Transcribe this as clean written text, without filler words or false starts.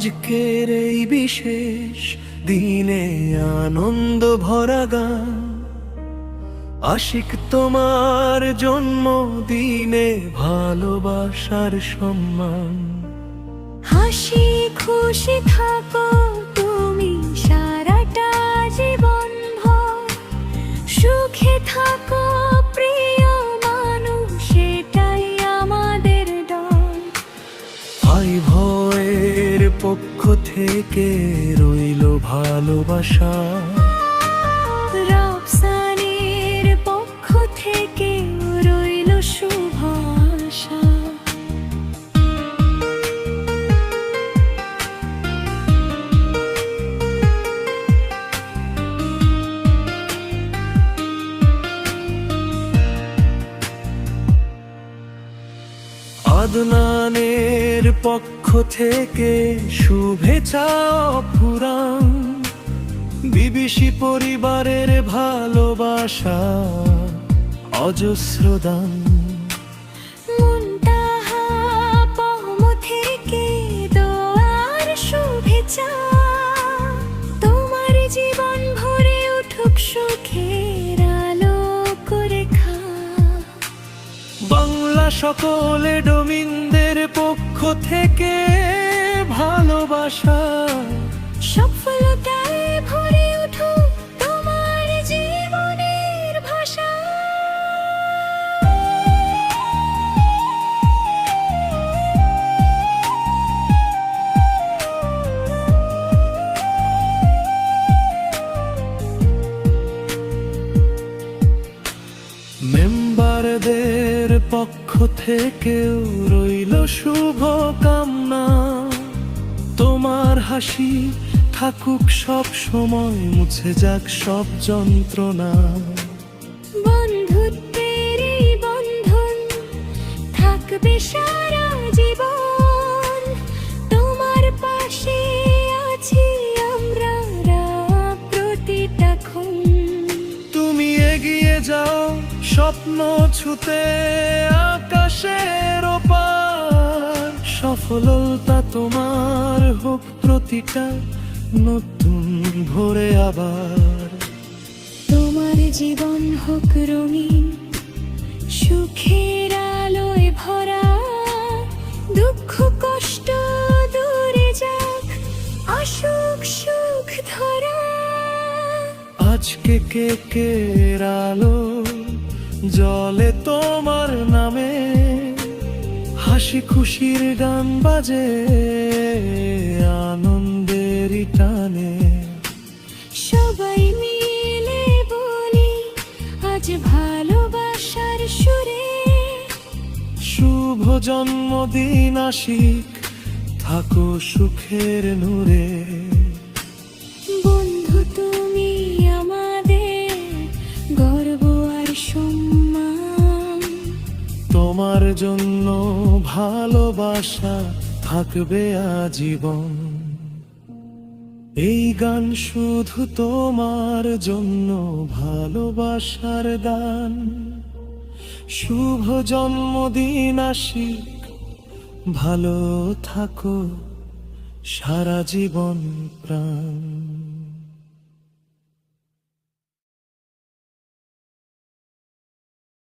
আজকের এই বিশেষ দিনে আনন্দ ভরা গান, আশিক তোমার জন্মদিনে ভালোবাসার সম্মান। হাসি খুশি থাকো তুমি সারাটা জীবন ভর, সুখে থাকো প্রিয় মানুষ, এটাই আমাদের ডর। ভাই ভয়ের পক্ষ থেকে রইল ভালোবাসা, রফসানের পক্ষ থেকে রইল শুভ আশা। আদনানের পক্ষ থেকে শুভেচ্ছা অফুরান, বিবিসি পরিবারের ভালোবাসা অজস্র দান। মুনতাহা পহম থেকে দোয়ার শুভেচ্ছা, তোমার জীবন ভরে উঠুক সুখের আলো করে খা। বাংলা সকলে ডোমিনদের পক্ষ থেকে ভালোবাসা, সফলতায় ভরে উঠুক তোমার জীবনের ভাষা। মেম্বারদের পক্ষ থেকেও রইল শুভ কামনা, তোমার হাসি থাকুক সব সময়, মুছে যাক সব যন্ত্রণা। বন্ধুত্বের এই বন্ধন থাকবে সারা জীবন, তোমার পাশে আছি আমরা প্রতিটা ক্ষণ। তুমি এগিয়ে যাও স্বপ্ন ছুতে আকাশের ওপার, সফলতা তোমার হোক প্রতিটা নতুন ভোরে আবার। তোমার জীবন হোক রঙিন সুখের আলোয় ভরা, দুঃখ কষ্ট দূরে যাক আসুক সুখ ধরা। আজকে কেকের আলো জলে তোমার নামে, হাসি খুশির গান বাজে আনন্দের টানে। সবাই মিলে বলি আজ ভালোবাসার সুরে, শুভ জন্মদিন আশিক, থাকো সুখের নূরে। বন্ধু তুমি আমাদের গর্ব আর সম্মান, তোমার জন্য ভালোবাসা থাকবে আজীবন। এই গান শুধু তোমার জন্য ভালোবাসার গান। শুভ জন্মদিন আশিক, ভালো থাকো সারা জীবন প্রাণ।